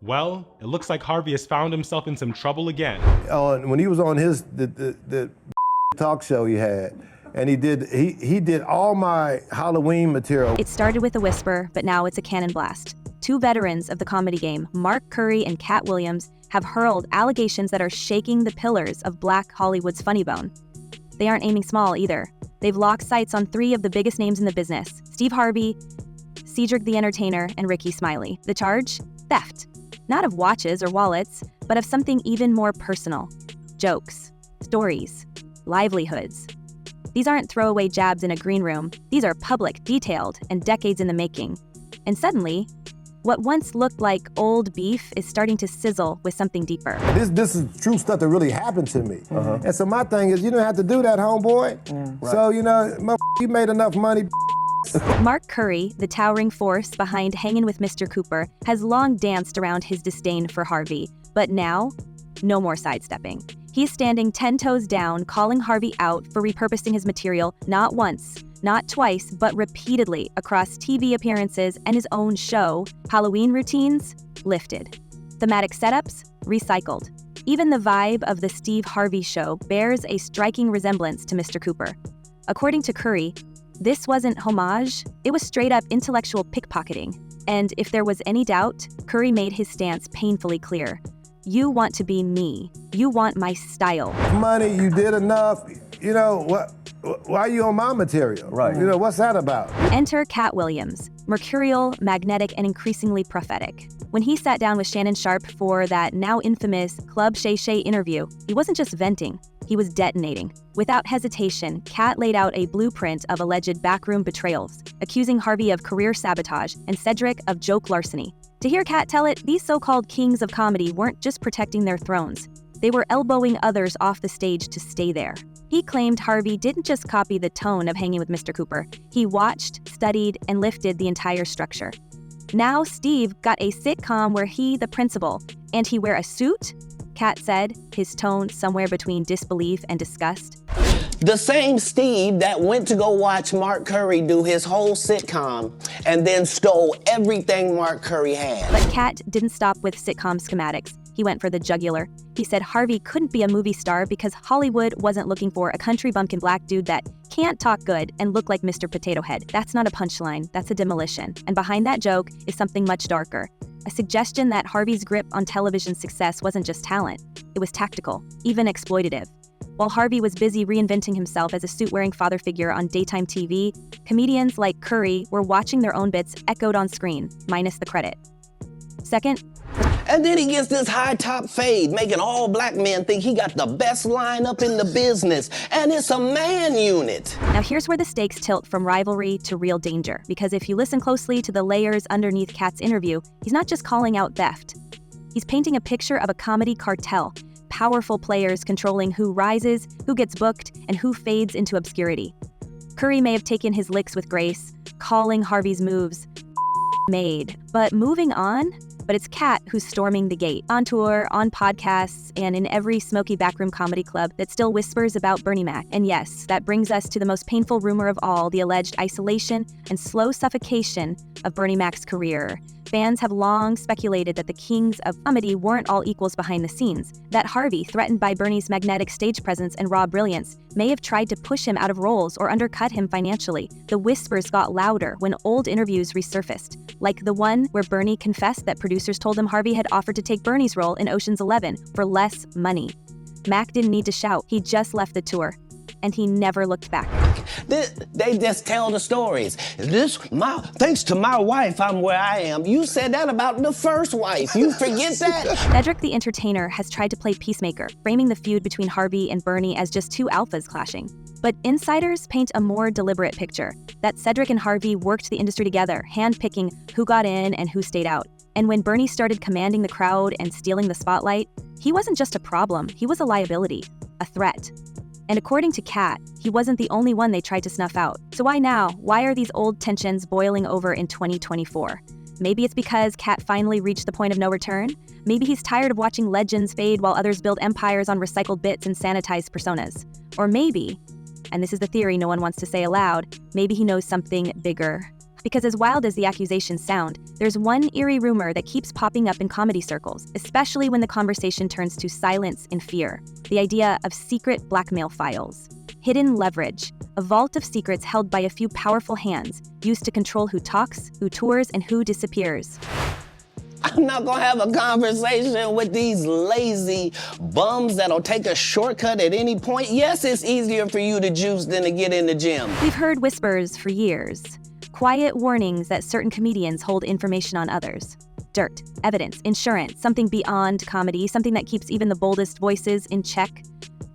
Well, it looks like Harvey has found himself in some trouble again. When he was on the talk show he had, and he did all my Halloween material. It started with a whisper, but now it's a cannon blast. Two veterans of the comedy game, Curry and Katt Williams, have hurled allegations that are shaking the pillars of Black Hollywood's funny bone. They aren't aiming small either. They've locked sights on three of the biggest names in the business: Steve Harvey, Cedric the Entertainer, and Ricky Smiley. The charge? Theft. Not of watches or wallets, but of something even more personal. Jokes, stories, livelihoods. These aren't throwaway jabs in a green room. These are public, detailed, and decades in the making. And suddenly, what once looked like old beef is starting to sizzle with something deeper. This is true stuff that really happened to me. And so my thing is, you don't have to do that, homeboy. Right. So, you made enough money. Curry, the towering force behind Hangin' with Mr. Cooper, has long danced around his disdain for Harvey. But now, no more sidestepping. He's standing 10 toes down, calling Harvey out for repurposing his material not once, not twice, but repeatedly across TV appearances and his own show. Halloween routines, lifted. Thematic setups, recycled. Even the vibe of the Steve Harvey show bears a striking resemblance to Mr. Cooper. According to Curry, this wasn't homage, it was straight-up intellectual pickpocketing. And if there was any doubt, Curry made his stance painfully clear. You want to be me. You want my style. Money, you did enough. Why are you on my material? Right. What's that about? Enter Katt Williams, mercurial, magnetic, and increasingly prophetic. When he sat down with Shannon Sharpe for that now infamous Club Shay Shay interview, he wasn't just venting, he was detonating. Without hesitation, Katt laid out a blueprint of alleged backroom betrayals, accusing Harvey of career sabotage and Cedric of joke larceny. To hear Katt tell it, these so-called kings of comedy weren't just protecting their thrones. They were elbowing others off the stage to stay there. He claimed Harvey didn't just copy the tone of Hanging with Mr. Cooper. He watched, studied, and lifted the entire structure. Now Steve got a sitcom where he, the principal, and he wear a suit? Katt said, his tone somewhere between disbelief and disgust. The same Steve that went to go watch Curry do his whole sitcom and then stole everything Curry had. But Katt didn't stop with sitcom schematics. He went for the jugular. He said Harvey couldn't be a movie star because Hollywood wasn't looking for a country bumpkin black dude that can't talk good and look like Mr. Potato Head. That's not a punchline, that's a demolition. And behind that joke is something much darker. A suggestion that Harvey's grip on television success wasn't just talent, it was tactical, even exploitative. While Harvey was busy reinventing himself as a suit-wearing father figure on daytime TV, comedians like Curry were watching their own bits echoed on screen, minus the credit. Second, and then he gets this high-top fade, making all black men think he got the best lineup in the business, and it's a man unit. Now here's where the stakes tilt from rivalry to real danger, because if you listen closely to the layers underneath Katt's interview, he's not just calling out theft. He's painting a picture of a comedy cartel, powerful players controlling who rises, who gets booked, and who fades into obscurity. Curry may have taken his licks with grace, calling Harvey's moves made, but moving on? But it's Katt who's storming the gate, on tour, on podcasts, and in every smoky backroom comedy club that still whispers about Bernie Mac. And yes, that brings us to the most painful rumor of all, the alleged isolation and slow suffocation of Bernie Mac's career. Fans have long speculated that the kings of comedy weren't all equals behind the scenes, that Harvey, threatened by Bernie's magnetic stage presence and raw brilliance, may have tried to push him out of roles or undercut him financially. The whispers got louder when old interviews resurfaced, like the one where Bernie confessed that producers told him Harvey had offered to take Bernie's role in Ocean's 11 for less money. Mac didn't need to shout, he just left the tour. And he never looked back. They just tell the stories. Thanks to my wife, I'm where I am. You said that about the first wife. You forget that? Cedric the Entertainer has tried to play peacemaker, framing the feud between Harvey and Bernie as just two alphas clashing. But insiders paint a more deliberate picture, that Cedric and Harvey worked the industry together, handpicking who got in and who stayed out. And when Bernie started commanding the crowd and stealing the spotlight, he wasn't just a problem, he was a liability, a threat. And according to Katt, he wasn't the only one they tried to snuff out. So why now? Why are these old tensions boiling over in 2024? Maybe it's because Katt finally reached the point of no return? Maybe he's tired of watching legends fade while others build empires on recycled bits and sanitized personas. Or maybe, and this is the theory no one wants to say aloud, maybe he knows something bigger. Because as wild as the accusations sound, there's one eerie rumor that keeps popping up in comedy circles, especially when the conversation turns to silence and fear. The idea of secret blackmail files. Hidden leverage, a vault of secrets held by a few powerful hands, used to control who talks, who tours, and who disappears. I'm not gonna have a conversation with these lazy bums that'll take a shortcut at any point. Yes, it's easier for you to juice than to get in the gym. We've heard whispers for years. Quiet warnings that certain comedians hold information on others. Dirt, evidence, insurance, something beyond comedy, something that keeps even the boldest voices in check.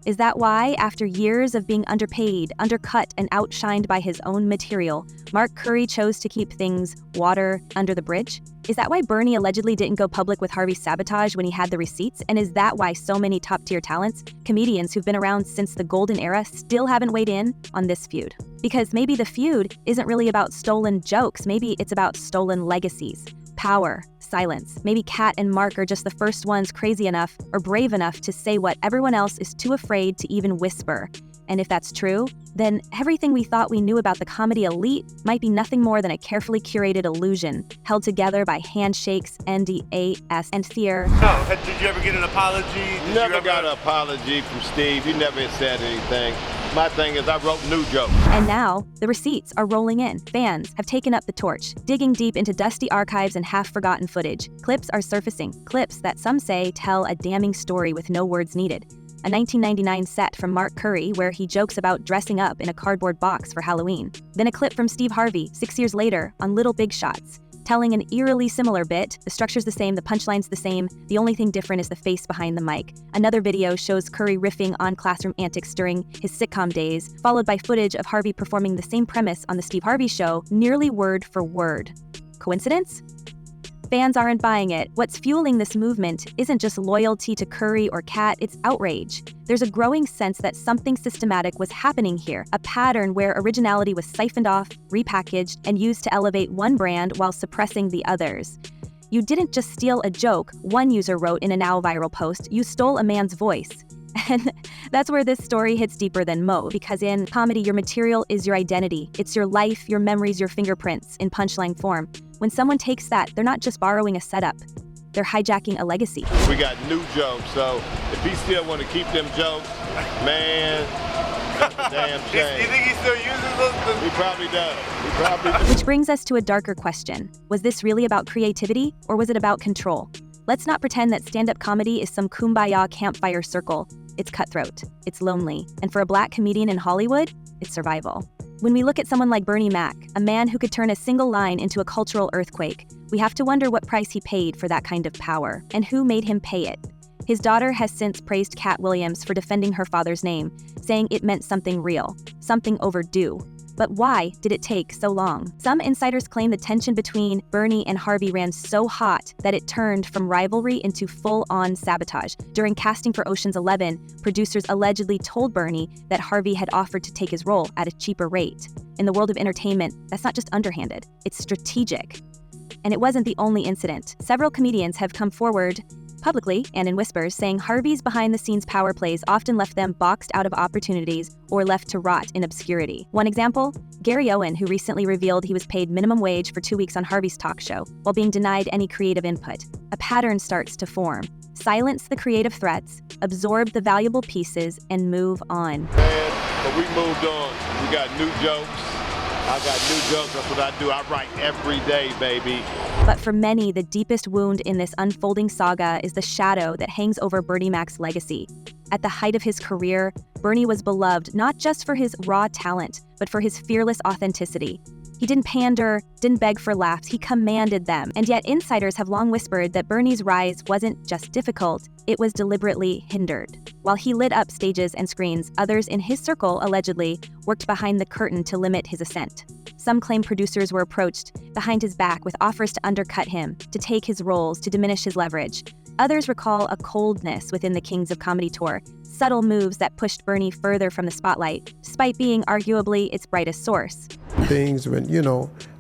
Is that why, after years of being underpaid, undercut, and outshined by his own material, Mark Curry chose to keep things water under the bridge? Is that why Bernie allegedly didn't go public with Harvey's sabotage when he had the receipts? And is that why so many top-tier talents, comedians who've been around since the golden era, still haven't weighed in on this feud? Because maybe the feud isn't really about stolen jokes, maybe it's about stolen legacies. Power, silence. Maybe Katt and Mark are just the first ones crazy enough or brave enough to say what everyone else is too afraid to even whisper. And if that's true, then everything we thought we knew about the comedy elite might be nothing more than a carefully curated illusion, held together by handshakes, NDAs, and fear. No, did you ever get an apology? Never got an apology from Steve. He never said anything. My thing is, I wrote new jokes. And now, the receipts are rolling in. Fans have taken up the torch, digging deep into dusty archives and half-forgotten footage. Clips are surfacing, clips that some say tell a damning story with no words needed. A 1999 set from Mark Curry where he jokes about dressing up in a cardboard box for Halloween. Then a clip from Steve Harvey 6 years later on Little Big Shots, telling an eerily similar bit. The structure's the same, the punchline's the same, the only thing different is the face behind the mic. Another video shows Curry riffing on classroom antics during his sitcom days, followed by footage of Harvey performing the same premise on the Steve Harvey Show, nearly word for word. Coincidence? Fans aren't buying it. What's fueling this movement isn't just loyalty to Curry or Katt, it's outrage. There's a growing sense that something systematic was happening here, a pattern where originality was siphoned off, repackaged, and used to elevate one brand while suppressing the others. You didn't just steal a joke, one user wrote in a now viral post, you stole a man's voice. And that's where this story hits deeper than Mo, because in comedy, your material is your identity. It's your life, your memories, your fingerprints in punchline form. When someone takes that, they're not just borrowing a setup, they're hijacking a legacy. We got new jokes, so if he still want to keep them jokes, man, that's a damn shame. You think he still uses those? He probably does. He probably does. Which brings us to a darker question. Was this really about creativity, or was it about control? Let's not pretend that stand-up comedy is some kumbaya campfire circle. It's cutthroat, it's lonely, and for a black comedian in Hollywood, it's survival. When we look at someone like Bernie Mac, a man who could turn a single line into a cultural earthquake, we have to wonder what price he paid for that kind of power, and who made him pay it. His daughter has since praised Katt Williams for defending her father's name, saying it meant something real, something overdue. But why did it take so long? Some insiders claim the tension between Bernie and Harvey ran so hot that it turned from rivalry into full-on sabotage. During casting for Ocean's 11, producers allegedly told Bernie that Harvey had offered to take his role at a cheaper rate. In the world of entertainment, that's not just underhanded, it's strategic. And it wasn't the only incident. Several comedians have come forward publicly and in whispers, saying Harvey's behind-the-scenes power plays often left them boxed out of opportunities or left to rot in obscurity. One example, Gary Owen, who recently revealed he was paid minimum wage for 2 weeks on Harvey's talk show, while being denied any creative input. A pattern starts to form. Silence the creative threats, absorb the valuable pieces, and move on. Man, but we moved on. We got new jokes. I got new jokes, that's what I do. I write every day, baby. But for many, the deepest wound in this unfolding saga is the shadow that hangs over Bernie Mac's legacy. At the height of his career, Bernie was beloved not just for his raw talent, but for his fearless authenticity. He didn't pander, didn't beg for laughs, he commanded them. And yet insiders have long whispered that Bernie's rise wasn't just difficult, it was deliberately hindered. While he lit up stages and screens, others in his circle, allegedly, worked behind the curtain to limit his ascent. Some claim producers were approached behind his back with offers to undercut him, to take his roles, to diminish his leverage. Others recall a coldness within the Kings of Comedy tour, subtle moves that pushed Bernie further from the spotlight, despite being arguably its brightest source. Things when,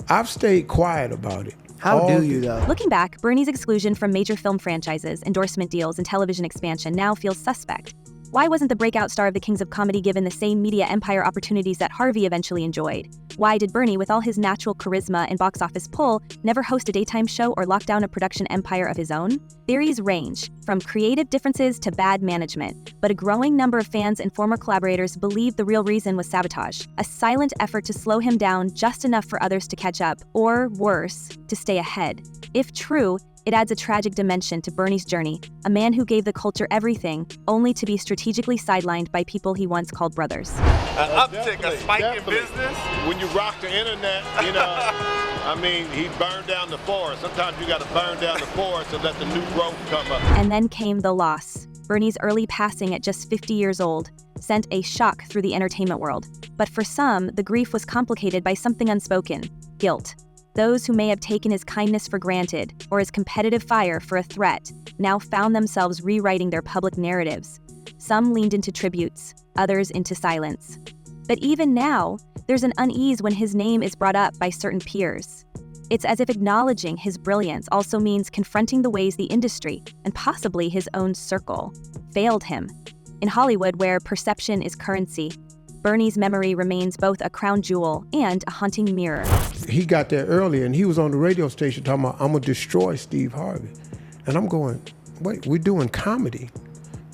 I've stayed quiet about it. How do you, though? Looking back, Bernie's exclusion from major film franchises, endorsement deals, and television expansion now feels suspect. Why wasn't the breakout star of the Kings of Comedy given the same media empire opportunities that Harvey eventually enjoyed? Why did Bernie, with all his natural charisma and box office pull, never host a daytime show or lock down a production empire of his own? Theories range, from creative differences to bad management, but a growing number of fans and former collaborators believe the real reason was sabotage, a silent effort to slow him down just enough for others to catch up, or worse, to stay ahead. If true, it adds a tragic dimension to Bernie's journey, a man who gave the culture everything, only to be strategically sidelined by people he once called brothers. An uptick, a spike in business? When you rock the internet, you know, I mean, he burned down the forest. Sometimes you got to burn down the forest and let the new growth come up. And then came the loss. Bernie's early passing at just 50 years old sent a shock through the entertainment world. But for some, the grief was complicated by something unspoken: guilt. Those who may have taken his kindness for granted, or his competitive fire for a threat, now found themselves rewriting their public narratives. Some leaned into tributes, others into silence. But even now, there's an unease when his name is brought up by certain peers. It's as if acknowledging his brilliance also means confronting the ways the industry, and possibly his own circle, failed him. In Hollywood, where perception is currency, Bernie's memory remains both a crown jewel and a haunting mirror. He got there early, and he was on the radio station talking about, I'm gonna destroy Steve Harvey. And I'm going, wait, we're doing comedy.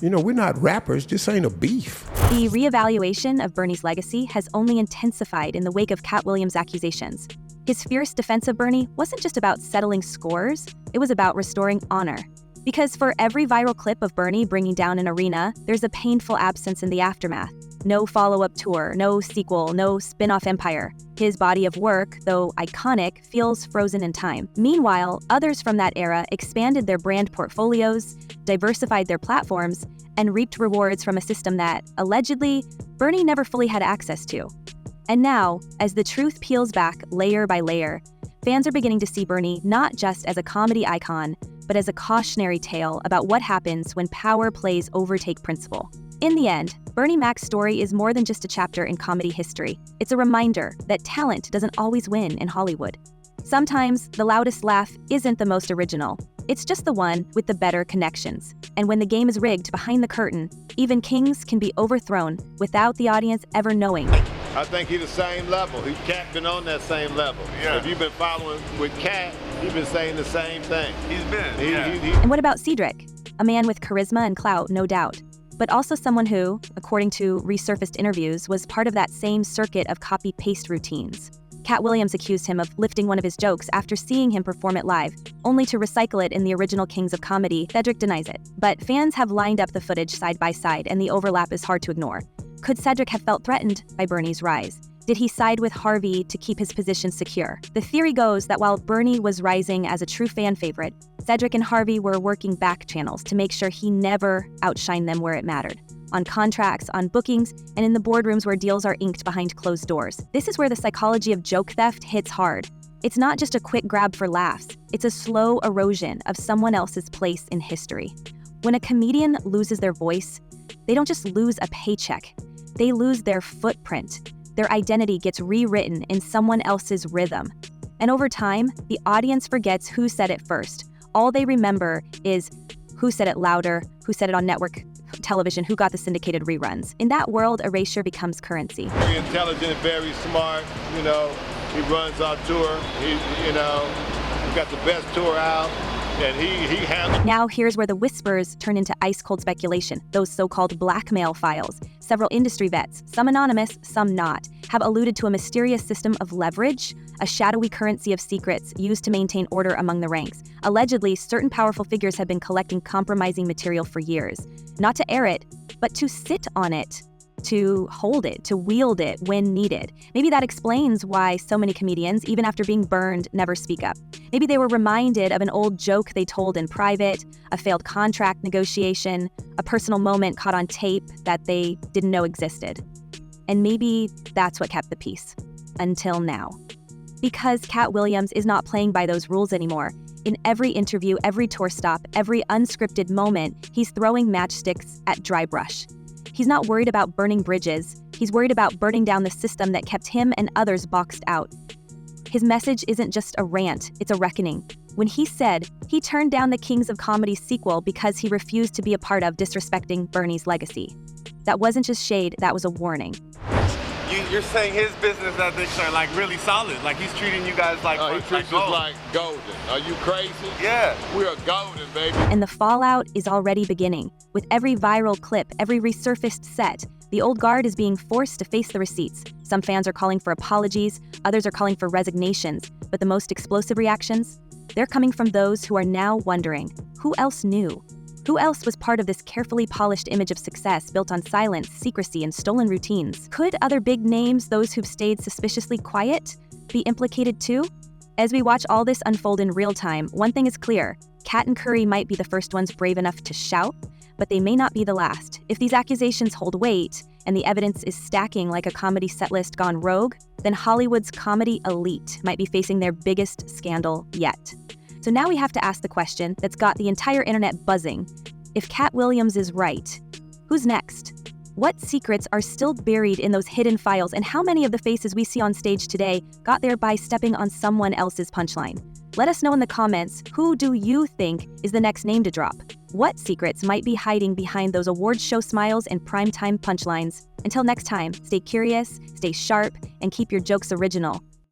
You know, we're not rappers, this ain't a beef. The reevaluation of Bernie's legacy has only intensified in the wake of Katt Williams' accusations. His fierce defense of Bernie wasn't just about settling scores, it was about restoring honor. Because for every viral clip of Bernie bringing down an arena, there's a painful absence in the aftermath. No follow-up tour, no sequel, no spin-off empire. His body of work, though iconic, feels frozen in time. Meanwhile, others from that era expanded their brand portfolios, diversified their platforms, and reaped rewards from a system that, allegedly, Bernie never fully had access to. And now, as the truth peels back layer by layer, fans are beginning to see Bernie not just as a comedy icon, but as a cautionary tale about what happens when power plays overtake principle. In the end, Bernie Mac's story is more than just a chapter in comedy history. It's a reminder that talent doesn't always win in Hollywood. Sometimes the loudest laugh isn't the most original. It's just the one with the better connections. And when the game is rigged behind the curtain, even kings can be overthrown without the audience ever knowing. I think he's the same level. Katt been on that same level. Yeah. If you've been following with Katt, he's been saying the same thing. He's been, And what about Cedric? A man with charisma and clout, no doubt, but also someone who, according to resurfaced interviews, was part of that same circuit of copy-paste routines. Katt Williams accused him of lifting one of his jokes after seeing him perform it live, only to recycle it in the original Kings of Comedy. Cedric denies it. But fans have lined up the footage side by side, and the overlap is hard to ignore. Could Cedric have felt threatened by Bernie's rise? Did he side with Harvey to keep his position secure? The theory goes that while Bernie was rising as a true fan favorite, Cedric and Harvey were working back channels to make sure he never outshined them where it mattered. On contracts, on bookings, and in the boardrooms where deals are inked behind closed doors. This is where the psychology of joke theft hits hard. It's not just a quick grab for laughs, it's a slow erosion of someone else's place in history. When a comedian loses their voice, they don't just lose a paycheck, they lose their footprint. Their identity gets rewritten in someone else's rhythm. And over time, the audience forgets who said it first. All they remember is who said it louder, who said it on network television, who got the syndicated reruns. In that world, erasure becomes currency. Very intelligent, very smart, you know. He runs our tour. He got the best tour out. And he handled. Now here's where the whispers turn into ice-cold speculation. Those so-called blackmail files. Several industry vets, some anonymous, some not, have alluded to a mysterious system of leverage, a shadowy currency of secrets used to maintain order among the ranks. Allegedly, certain powerful figures have been collecting compromising material for years. Not to air it, but to sit on it, to hold it, to wield it when needed. Maybe that explains why so many comedians, even after being burned, never speak up. Maybe they were reminded of an old joke they told in private, a failed contract negotiation, a personal moment caught on tape that they didn't know existed. And maybe that's what kept the peace. Until now. Because Katt Williams is not playing by those rules anymore. In every interview, every tour stop, every unscripted moment, he's throwing matchsticks at dry brush. He's not worried about burning bridges. He's worried about burning down the system that kept him and others boxed out. His message isn't just a rant, it's a reckoning. When he said he turned down the Kings of Comedy sequel because he refused to be a part of disrespecting Bernie's legacy. That wasn't just shade, that was a warning. You're saying his business ethics are like really solid. Like he's treating you guys like He treats us like golden. Are you crazy? Yeah. We are golden, baby. And the fallout is already beginning. With every viral clip, every resurfaced set, the old guard is being forced to face the receipts. Some fans are calling for apologies, others are calling for resignations, but the most explosive reactions? They're coming from those who are now wondering, who else knew? Who else was part of this carefully polished image of success built on silence, secrecy, and stolen routines? Could other big names, those who've stayed suspiciously quiet, be implicated too? As we watch all this unfold in real time, one thing is clear. Katt and Curry might be the first ones brave enough to shout, but they may not be the last. If these accusations hold weight, and the evidence is stacking like a comedy setlist gone rogue, then Hollywood's comedy elite might be facing their biggest scandal yet. So now we have to ask the question that's got the entire internet buzzing. If Katt Williams is right, who's next? What secrets are still buried in those hidden files, and how many of the faces we see on stage today got there by stepping on someone else's punchline? Let us know in the comments, who do you think is the next name to drop? What secrets might be hiding behind those awards show smiles and primetime punchlines? Until next time, stay curious, stay sharp, and keep your jokes original.